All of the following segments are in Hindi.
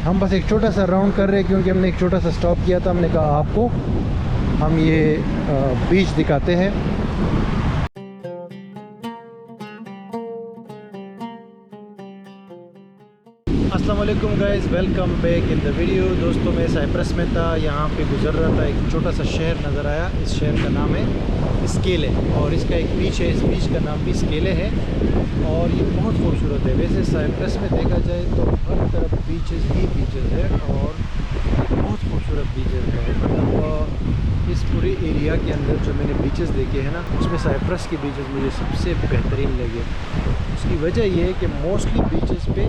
हम बस एक छोटा सा राउंड कर रहे हैं क्योंकि हमने एक छोटा सा स्टॉप किया था। हमने कहा आपको हम ये बीच दिखाते हैं। अस्सलाम वालेकुम guys, welcome back in the video. दोस्तों मैं साइप्रस में था, यहाँ पे गुजर रहा था, एक छोटा सा शहर नज़र आया। इस शहर का नाम है स्केले और इसका एक बीच है, इस बीच का नाम भी स्केले है और ये बहुत खूबसूरत है। वैसे साइप्रस में देखा जाए तो हर तरफ बीचेस ही बीचेस है और बहुत खूबसूरत बीचेस है। मतलब इस पूरे एरिया के अंदर जो मैंने बीचेस देखे हैं ना, उसमें साइप्रस के बीचेस मुझे सबसे बेहतरीन लगे। उसकी वजह ये है कि मोस्टली बीचेस पे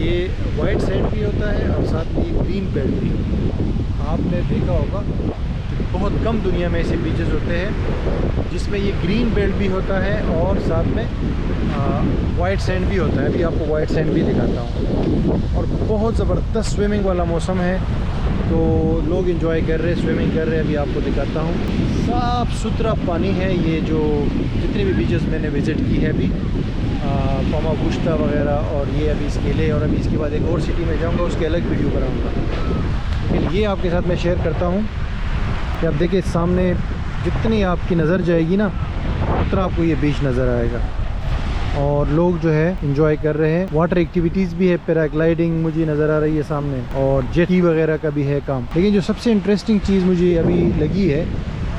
ये वाइट सैंड भी होता है और साथ में ये ग्रीन बेल्ट भी होता है। आपने देखा होगा कि बहुत कम दुनिया में ऐसे बीचेस होते हैं जिसमें ये ग्रीन बेल्ट भी होता है और साथ में वाइट सैंड भी होता है। अभी आपको वाइट सैंड भी दिखाता हूँ और बहुत ज़बरदस्त स्विमिंग वाला मौसम है, तो लोग एंजॉय कर रहे हैं, स्विमिंग कर रहे हैं। अभी आपको दिखाता हूँ, साफ़ सुथरा पानी है। ये जो जितने भी बीचेस मैंने विज़िट की है अभी, फमागुश्ता वगैरह, और ये अभी स्केले, और अभी इसके बाद एक और सिटी में जाऊंगा, उसके अलग वीडियो बनाऊंगा। लेकिन ये आपके साथ मैं शेयर करता हूँ कि आप देखिए सामने जितनी आपकी नज़र जाएगी ना, उतना आपको ये बीच नज़र आएगा और लोग जो है एंजॉय कर रहे हैं। वाटर एक्टिविटीज़ भी है, पैराग्लाइडिंग मुझे नज़र आ रही है सामने, और जेटी वगैरह का भी है काम। लेकिन जो सबसे इंटरेस्टिंग चीज़ मुझे अभी लगी है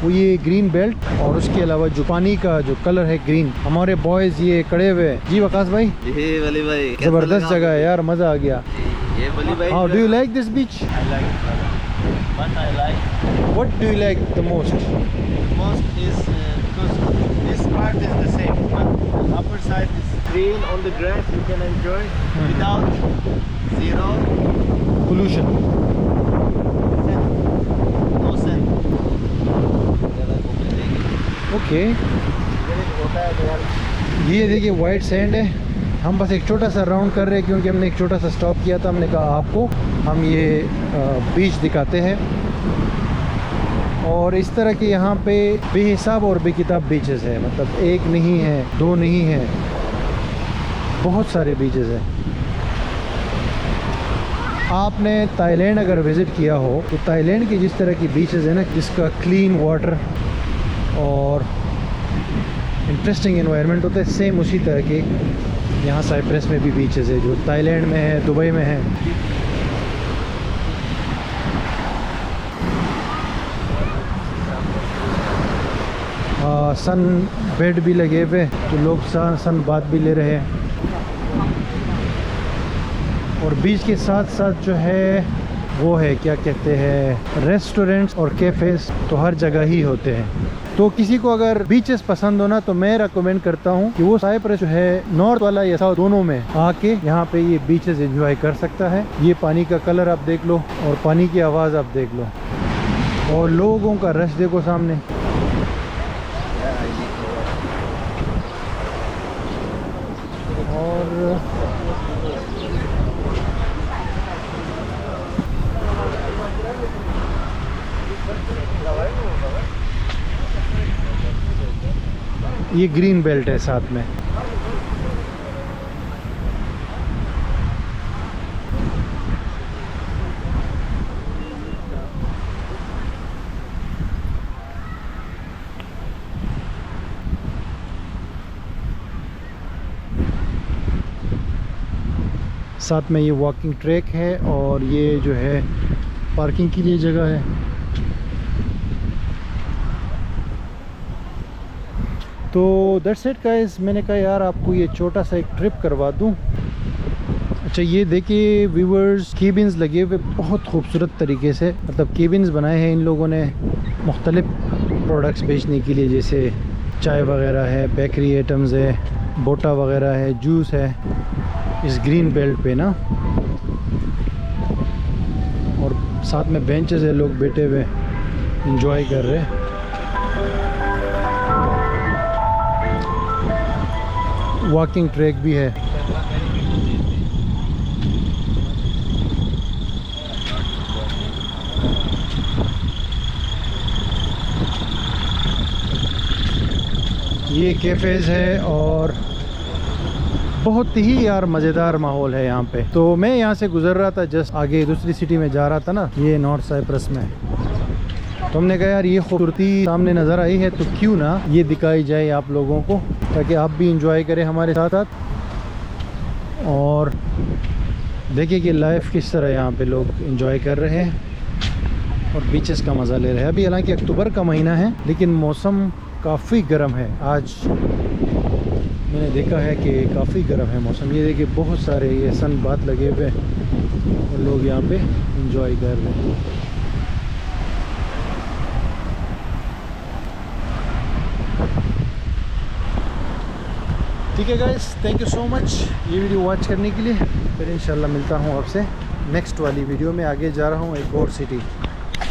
वो ये ग्रीन बेल्ट और उसके अलावा जो पानी का जो कलर है ग्रीन। हमारे बॉयज़ ये खड़े हुए हैं। जी वकास भाई, जी वली भाई, ज़बरदस्त जगह है यार, मज़ा आ गया। ये वली भाई, how do you like this beach? I like it. What I like what do you like the most? most is because this part is the same, but the upper side is green on the grass. You can enjoy without zero pollution. no sand. Okay, होता है तो यार ये देखिए वाइट सैंड है। हम बस एक छोटा सा राउंड कर रहे हैं क्योंकि हमने एक छोटा सा स्टॉप किया था। हमने कहा आपको हम ये बीच दिखाते हैं और इस तरह के यहाँ पे बेहिसाब और बेकिताब बीचेस है। मतलब एक नहीं है, दो नहीं है, बहुत सारे बीचेस हैं। आपने थाईलैंड अगर विज़िट किया हो तो थाईलैंड की जिस तरह की बीचेस है ना, जिसका क्लीन वाटर और इंटरेस्टिंग एनवायरनमेंट होता है, सेम उसी तरह के यहाँ साइप्रस में भी बीचेस है, जो थाईलैंड में है, दुबई में है। सन बेड भी लगे हुए, तो लोग सन बात भी ले रहे हैं। और बीच के साथ साथ जो है वो है, क्या कहते हैं, रेस्टोरेंट्स और कैफ़ेज़ तो हर जगह ही होते हैं। तो किसी को अगर बीचेस पसंद हो ना, तो मैं रेकमेंड करता हूँ कि वो साइप्रस जो है नॉर्थ वाला या साउथ दोनों में आके यहाँ पे ये बीचेस एंजॉय कर सकता है। ये पानी का कलर आप देख लो और पानी की आवाज़ आप देख लो और लोगों का रश देखो सामने। और ये ग्रीन बेल्ट है साथ में। साथ में ये वॉकिंग ट्रैक है और ये जो है पार्किंग के लिए जगह है। तो दैट्स इट गाइस, मैंने कहा यार आपको ये छोटा सा एक ट्रिप करवा दूं। अच्छा ये देखिए व्यूअर्स, केबिन्स लगे हुए बहुत खूबसूरत तरीके से। मतलब केबिन्स बनाए हैं इन लोगों ने मुख्तलिफ प्रोडक्ट्स बेचने के लिए, जैसे चाय वगैरह है, बेकरी आइटम्स है, बोटा वगैरह है, जूस है, इस ग्रीन बेल्ट पे ना। और साथ में बेंचेस है, लोग बैठे हुए एंजॉय कर रहे हैं। वॉकिंग ट्रैक भी है। ये कैफ़ेज़ है और बहुत ही यार मज़ेदार माहौल है यहाँ पे। तो मैं यहाँ से गुजर रहा था, जस्ट आगे दूसरी सिटी में जा रहा था ना, ये नॉर्थ साइप्रस में। तो हमने कहा यार ये खूबसूरती सामने नज़र आई है तो क्यों ना ये दिखाई जाए आप लोगों को, ताकि आप भी इंजॉय करें हमारे साथ साथ। और देखिए कि लाइफ किस तरह यहाँ पे लोग इंजॉय कर रहे हैं और बीचेस का मज़ा ले रहे हैं। अभी हालांकि अक्टूबर का महीना है लेकिन मौसम काफ़ी गर्म है। आज मैंने देखा है कि काफ़ी गर्म है मौसम। ये देखिए बहुत सारे ये सन बात लगे हुए हैं और लोग यहाँ पे इंजॉय कर रहे हैं। ठीक है guys, thank you so much ये वीडियो वॉच करने के लिए। फिर इंशाल्लाह मिलता हूँ आपसे नेक्स्ट वाली वीडियो में। आगे जा रहा हूँ एक और सिटी।